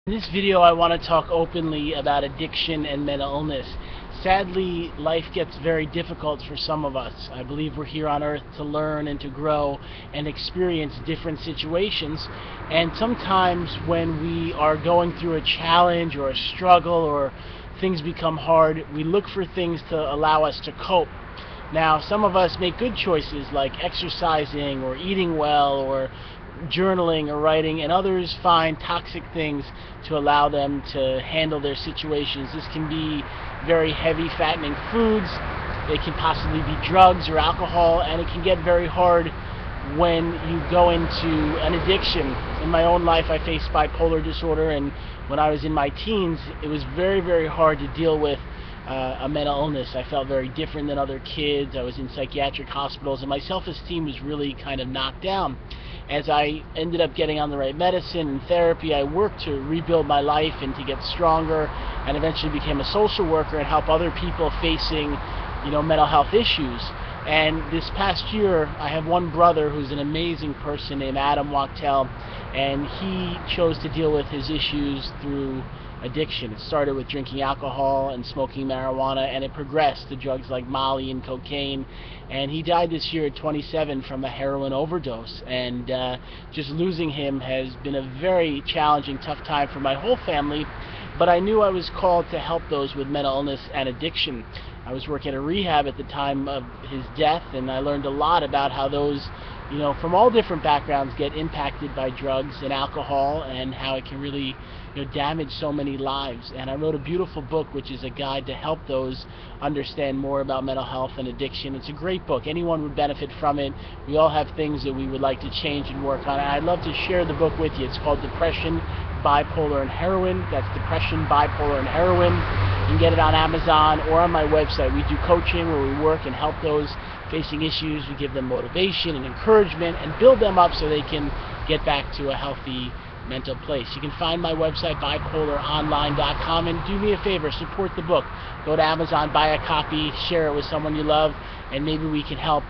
In this video I want to talk openly about addiction and mental illness. Sadly, life gets very difficult for some of us. I believe we're here on earth to learn and to grow and experience different situations, and sometimes when we are going through a challenge or a struggle or things become hard, we look for things to allow us to cope. Now, some of us make good choices like exercising or eating well or journaling or writing, and others find toxic things to allow them to handle their situations. This can be very heavy, fattening foods. It can possibly be drugs or alcohol, and it can get very hard when you go into an addiction. In my own life, I faced bipolar disorder, and when I was in my teens, it was very, very hard to deal with a mental illness. I felt very different than other kids. I was in psychiatric hospitals, and my self-esteem was really kind of knocked down. As I ended up getting on the right medicine and therapy, I worked to rebuild my life and to get stronger, and eventually became a social worker and help other people facing, mental health issues. And this past year, I have one brother who's an amazing person named Adam Wachtel, and he chose to deal with his issues through addiction. It started with drinking alcohol and smoking marijuana, and it progressed to drugs like Molly and cocaine, and he died this year at 27 from a heroin overdose. And just losing him has been a very challenging, tough time for my whole family, but I knew I was called to help those with mental illness and addiction. I was working at a rehab at the time of his death, and I learned a lot about how those from all different backgrounds get impacted by drugs and alcohol, and how it can really damage so many lives. And I wrote a beautiful book which is a guide to help those understand more about mental health and addiction. It's a great book. Anyone would benefit from it. We all have things that we would like to change and work on, and I'd love to share the book with you. It's called Depression, Bipolar, and Heroin. That's Depression, Bipolar, and Heroin. You can get it on Amazon or on my website. We do coaching where we work and help those facing issues. We give them motivation and encouragement and build them up so they can get back to a healthy mental place. You can find my website, bipolaronline.com, and do me a favor, support the book. Go to Amazon, buy a copy, share it with someone you love, and maybe we can help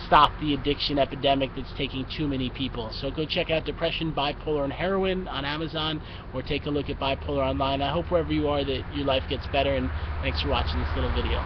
stop the addiction epidemic that's taking too many people. So go check out Depression, Bipolar, and Heroin on Amazon, or take a look at Bipolar Online. I hope wherever you are that your life gets better, and thanks for watching this little video.